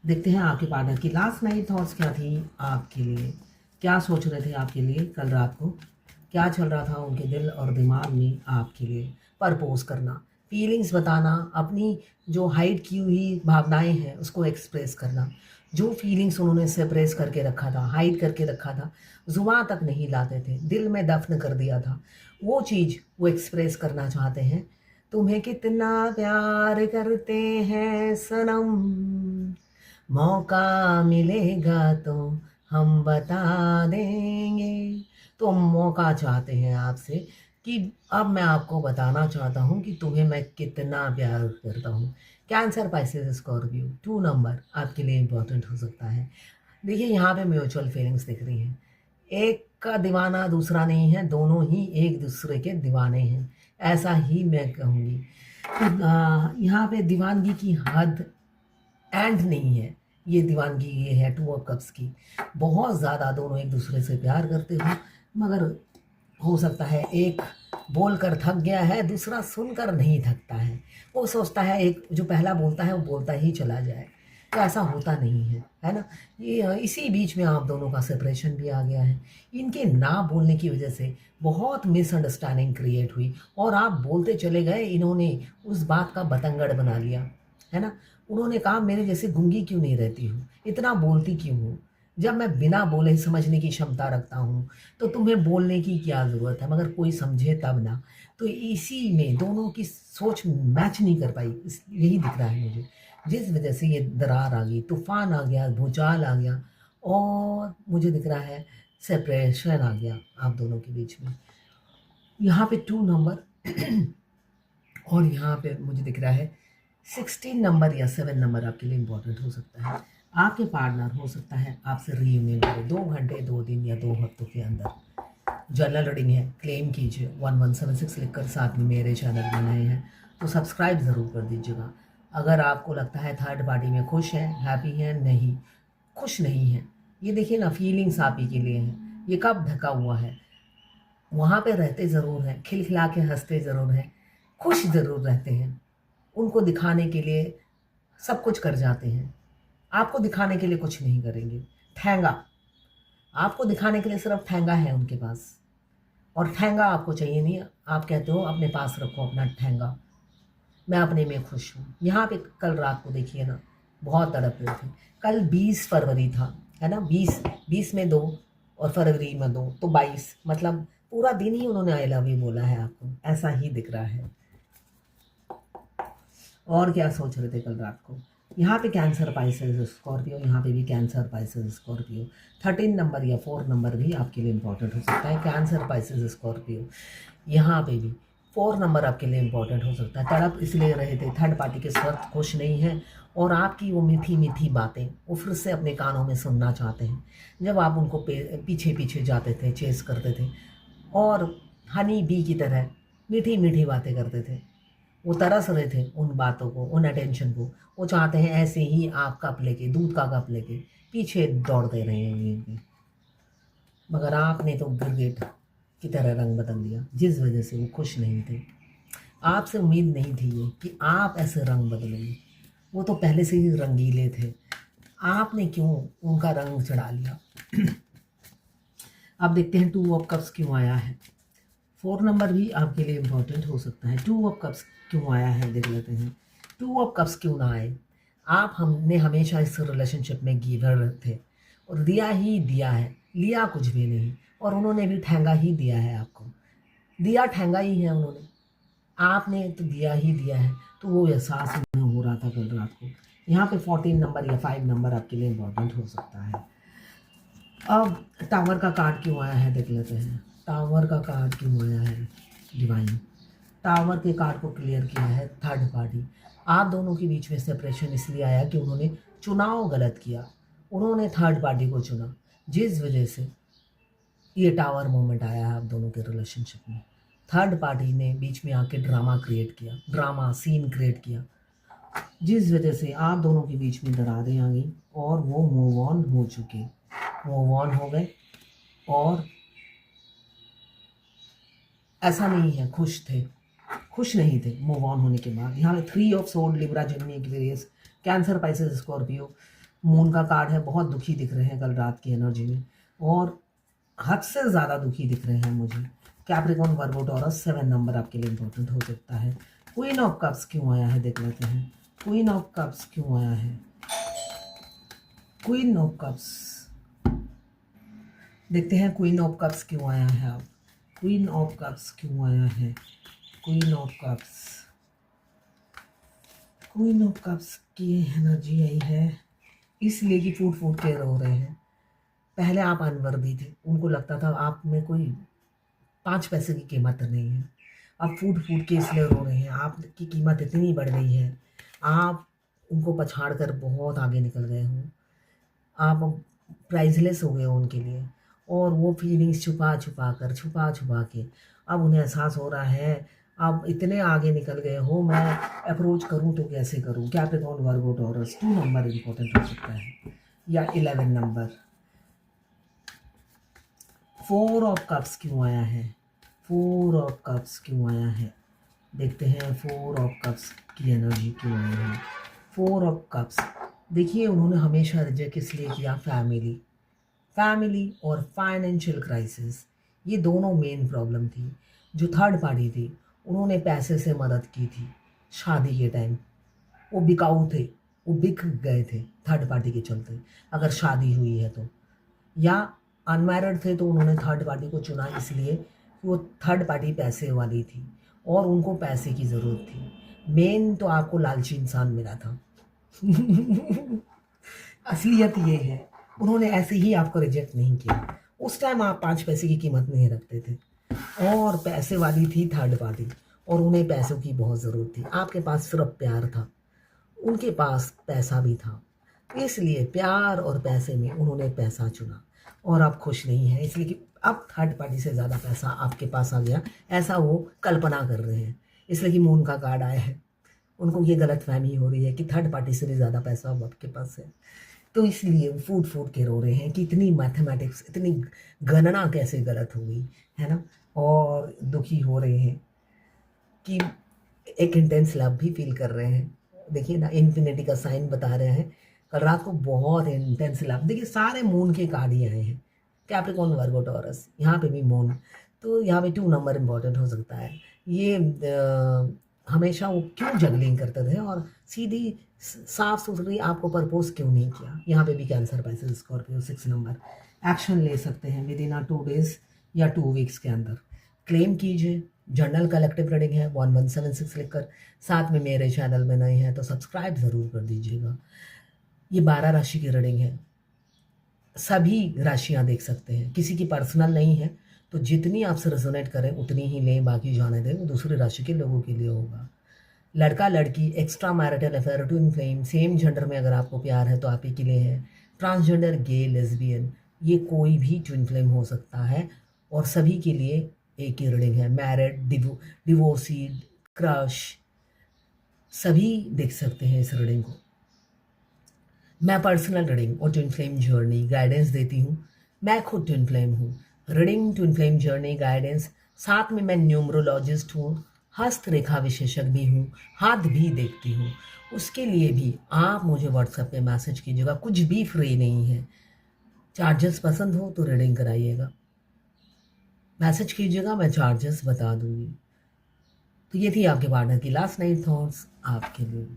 देखते हैं आपके पार्टनर की लास्ट नाइट थॉट्स क्या थी आपके लिए, क्या सोच रहे थे आपके लिए कल रात को, क्या चल रहा था उनके दिल और दिमाग में आपके लिए। प्रपोज करना, फीलिंग्स बताना, अपनी जो हाइड की हुई भावनाएं हैं उसको एक्सप्रेस करना, जो फीलिंग्स उन्होंने सप्रेस करके रखा था, हाइड करके रखा था, जुबां तक नहीं लाते थे, दिल में दफन कर दिया था, वो चीज़ वो एक्सप्रेस करना चाहते हैं। तुम्हें कितना प्यार करते हैं सनम, मौका मिलेगा तो हम बता देंगे। तो मौका चाहते हैं आपसे कि अब मैं आपको बताना चाहता हूँ कि तुम्हें मैं कितना प्यार करता हूँ। कैंसर, पाइसेस, स्कॉर्पियो, 2 नंबर आपके लिए इम्पोर्टेंट हो सकता है। देखिए यहाँ पे म्यूचुअल फीलिंग्स दिख रही हैं, एक का दीवाना दूसरा नहीं है, दोनों ही एक दूसरे के दीवाने हैं, ऐसा ही मैं कहूँगी। यहाँ पे दीवानगी की हद एंड नहीं है, ये दीवानगी ये है 2 ऑफ कप्स की। बहुत ज़्यादा दोनों एक दूसरे से प्यार करते हो, मगर हो सकता है एक बोलकर थक गया है, दूसरा सुनकर नहीं थकता है। वो सोचता है एक जो पहला बोलता है वो बोलता ही चला जाए, तो ऐसा होता नहीं है, है ना। ये इसी बीच में आप दोनों का सेपरेशन भी आ गया है। इनके ना बोलने की वजह से बहुत मिसअंडरस्टैंडिंग क्रिएट हुई और आप बोलते चले गए, इन्होंने उस बात का बतंगड़ बना लिया, है ना। उन्होंने कहा मेरे जैसे गूंगी क्यों नहीं रहती हूँ, इतना बोलती क्यों हूँ, जब मैं बिना बोले समझने की क्षमता रखता हूँ तो तुम्हें बोलने की क्या ज़रूरत है, मगर कोई समझे तब ना। तो इसी में दोनों की सोच मैच नहीं कर पाई, यही दिख रहा है मुझे, जिस वजह से ये दरार आ गई, तूफान आ गया, भूचाल आ गया, और मुझे दिख रहा है सेपरेशन आ गया आप दोनों के बीच में। यहाँ पे 2 नंबर और यहाँ पे मुझे दिख रहा है 16 नंबर या 7 नंबर आपके लिए इम्पोर्टेंट हो सकता है। आपके पार्टनर हो सकता है आपसे रीयूनियन करे 2 घंटे, 2 दिन या 2 हफ्तों के अंदर। जनरल रीडिंग है, क्लेम कीजिए 1176 लिखकर, साथ में मेरे चैनल में नए हैं तो सब्सक्राइब ज़रूर कर दीजिएगा। अगर आपको लगता है थर्ड पार्टी में खुश हैं, हैप्पी हैं, नहीं खुश नहीं हैं, ये देखिए ना, फीलिंग्स आप ही के लिए हैं, ये कब ढका हुआ है, वहाँ पे रहते ज़रूर हैं, खिलखिला के हंसते ज़रूर हैं, खुश ज़रूर रहते हैं, उनको दिखाने के लिए सब कुछ कर जाते हैं, आपको दिखाने के लिए कुछ नहीं करेंगे। ठेंगा, आपको दिखाने के लिए सिर्फ ठेंगा है उनके पास, और ठेंगा आपको चाहिए नहीं। आप कहते हो अपने पास रखो अपना ठेंगा, मैं अपने में खुश हूँ। यहाँ पे कल रात को देखिए ना, बहुत तड़प रहे थे। कल 20 फरवरी था, है ना, 20 में 2 और फरवरी में 2 तो 22, मतलब पूरा दिन ही उन्होंने आई लव यू बोला है आपको, ऐसा ही दिख रहा है। और क्या सोच रहे थे कल रात को। यहाँ पे कैंसर, पाइसेस, स्कॉर्पियो, यहाँ पे भी कैंसर, पाइसेस, स्कॉर्पियो। 13 नंबर या 4 नंबर भी आपके लिए इम्पोर्टेंट हो सकता है। कैंसर, पाइसेस, स्कॉर्पियो, यहाँ पे भी 4 नंबर आपके लिए इम्पोर्टेंट हो सकता है। तड़प इसलिए रहे थे, थर्ड पार्टी के साथ खुश नहीं है, और आपकी वो मीठी मीठी बातें वो फिर से अपने कानों में सुनना चाहते हैं। जब आप उनको पीछे पीछे जाते थे, चेस करते थे, और हनी बी की तरह मीठी मीठी बातें करते थे, वो तरस रहे थे उन बातों को, उन अटेंशन को। वो चाहते हैं ऐसे ही आप कप लेके, दूध का कप लेके पीछे दौड़ते रहे हैं, मगर आपने तो गिरगिट की तरह रंग बदल दिया, जिस वजह से वो खुश नहीं थे। आपसे उम्मीद नहीं थी ये कि आप ऐसे रंग बदलेंगे, वो तो पहले से ही रंगीले थे, आपने क्यों उनका रंग चढ़ा लिया। अब देखते हैं 2 ऑफ कप्स क्यों आया है। 4 नंबर भी आपके लिए इम्पोर्टेंट हो सकता है। 2 ऑफ कप्स क्यों आया है देख लेते हैं। 2 ऑफ कप्स क्यों ना आए। आप हमने हमेशा इस रिलेशनशिप में गिवर थे और दिया ही दिया है, लिया कुछ भी नहीं, और उन्होंने भी ठेंगा ही दिया है आपको, दिया ठेंगा ही है उन्होंने, आपने तो दिया ही दिया है। तो वो एहसास उन्हें हो रहा था कल रात को। यहाँ पे 14 नंबर या 5 नंबर आपके लिए इम्पोर्टेंट हो सकता है। अब टावर का कार्ड क्यों आया है देख लेते हैं। टावर का कार्ड क्यों आया है डिवाइन। टावर के कार्ड को क्लियर किया है थर्ड पार्टी। आप दोनों के बीच में सेपरेशन इसलिए आया कि उन्होंने चुनाव गलत किया, उन्होंने थर्ड पार्टी को चुना, जिस वजह से ये टावर मोमेंट आया है आप दोनों के रिलेशनशिप में। थर्ड पार्टी ने बीच में आके ड्रामा क्रिएट किया, ड्रामा सीन क्रिएट किया, जिस वजह से आप दोनों के बीच में दरारें आ गई और वो मूव ऑन हो चुके, मूव ऑन हो गए। और ऐसा नहीं है खुश थे, खुश नहीं थे मूव ऑन होने के बाद। यहाँ पे 3 of sword, Libra, Gemini, Aquarius, cancer, Pisces, Scorpio, moon का कार्ड है, बहुत दुखी दिख रहे हैं कल रात की एनर्जी में, और हद से ज़्यादा दुखी दिख रहे हैं मुझे। कैप्रिकॉर्न, वर्गो, टॉरस, 7 नंबर आपके लिए इंपॉर्टेंट हो सकता है। क्वीन ऑफ कप्स क्यों आया है देख लेते हैं। क्वीन ऑफ कप्स क्यों आया है, क्वीन ऑफ कप्स देखते हैं। क्वीन ऑफ कप्स क्यों आया है आप, क्वीन ऑफ कप्स क्यों आया है, queen of cups, queen of cups की एनर्जी आई है इसलिए कि फूट फूट के रो रहे हैं। पहले आप अनवर्दी थे, उनको लगता था आप में कोई 5 पैसे की कीमत नहीं है। अब फूट फूट के इसलिए रो रहे हैं, आपकी कीमत इतनी बढ़ गई है, आप उनको पछाड़ कर बहुत आगे निकल गए हो, आप प्राइसलेस हो गए हो उनके लिए। और वो फीलिंग्स छुपा छुपा के अब उन्हें एहसास हो रहा है, अब इतने आगे निकल गए हो, मैं अप्रोच करूं तो कैसे करूं। कैप्रिकॉर्न, वर्गो, टॉरस, 2 नंबर इंपॉर्टेंट हो सकता है, या 11 नंबर। 4 ऑफ कप्स क्यों आया है, 4 ऑफ कप्स क्यों आया है देखते हैं। 4 ऑफ कप्स की एनर्जी क्यों आई है। 4 ऑफ कप्स, देखिए उन्होंने हमेशा रिजेक्ट इसलिए किया, फैमिली और फाइनेंशियल क्राइसिस, ये दोनों मेन प्रॉब्लम थी। जो थर्ड पार्टी थी उन्होंने पैसे से मदद की थी शादी के टाइम, वो बिकाऊ थे, वो बिक गए थे थर्ड पार्टी के चलते। अगर शादी हुई है तो, या अनमैरिड थे तो उन्होंने थर्ड पार्टी को चुना इसलिए कि वो थर्ड पार्टी पैसे वाली थी और उनको पैसे की ज़रूरत थी। मेन तो आपको लालची इंसान मिला था। असलियत ये है, उन्होंने ऐसे ही आपको रिजेक्ट नहीं किया। उस टाइम आप 5 पैसे की कीमत नहीं रखते थे, और पैसे वाली थी थर्ड पार्टी, और उन्हें पैसों की बहुत ज़रूरत थी। आपके पास सिर्फ प्यार था, उनके पास पैसा भी था, इसलिए प्यार और पैसे में उन्होंने पैसा चुना। और आप खुश नहीं हैं इसलिए कि अब थर्ड पार्टी से ज़्यादा पैसा आपके पास आ गया, ऐसा वो कल्पना कर रहे हैं, इसलिए कि मून का कार्ड आया है। उनको ये गलत फहमी हो रही है कि थर्ड पार्टी से भी ज़्यादा पैसा अब आपके पास है, तो इसलिए वो फूट फूट के रो रहे हैं कि इतनी मैथमेटिक्स, इतनी गणना कैसे गलत हो गई, है ना। और दुखी हो रहे हैं कि एक इंटेंस लव भी फील कर रहे हैं। देखिए ना, इन्फिनिटी का साइन बता रहे हैं, कल रात को बहुत इंटेंस लव। देखिए सारे मून के कार्ड ही आए हैं, कैप्रिकॉर्न, वर्गो, टॉरस, यहाँ पे भी मून, तो यहाँ पे 2 नंबर इंपॉर्टेंट हो सकता है। ये हमेशा वो क्यों जगलिंग करते थे और सीधी साफ सुथरी आपको प्रपोज क्यों नहीं किया। यहाँ पे भी cancer, passage, Scorpio, 6 number. Action ले सकते हैं विद इन 2 डेज या 2 वीक्स के अंदर। क्लेम कीजिए, जर्नल कलेक्टिव रीडिंग है 1176 लिखकर। साथ में मेरे चैनल में नए हैं तो सब्सक्राइब ज़रूर कर दीजिएगा। ये 12 राशि की रीडिंग है, सभी राशियां देख सकते हैं, किसी की पर्सनल नहीं है, तो जितनी आपसे रेजोनेट करें उतनी ही लें, बाकी जाने दें, वो दूसरी राशि के लोगों के लिए होगा। लड़का लड़की, extra marital affair, twin flame, same gender में अगर आपको प्यार है तो आप ही के लिए है। ट्रांसजेंडर, गे, लेस्बियन, ये कोई भी ट्विन फ्लेम हो सकता है, और सभी के लिए एक ही रीडिंग है। मैरिड, डिवोर्सी, क्रश, सभी देख सकते हैं इस रीडिंग को। मैं पर्सनल रीडिंग और ट्विन फ्लेम जर्नी गाइडेंस देती हूँ, मैं खुद ट्विन फ्लेम हूँ। Reading, twin flame journey guidance, साथ में मैं न्यूमरोलॉजिस्ट हूँ, हस्तरेखा विशेषज्ञ भी हूँ, हाथ भी देखती हूँ। उसके लिए भी आप मुझे व्हाट्सएप पे मैसेज कीजिएगा, कुछ भी फ्री नहीं है। चार्जेस पसंद हो तो रीडिंग कराइएगा, मैसेज कीजिएगा, मैं चार्जेस बता दूंगी। तो ये थी आपके पार्टनर की लास्ट नाइट थॉट्स आपके लिए।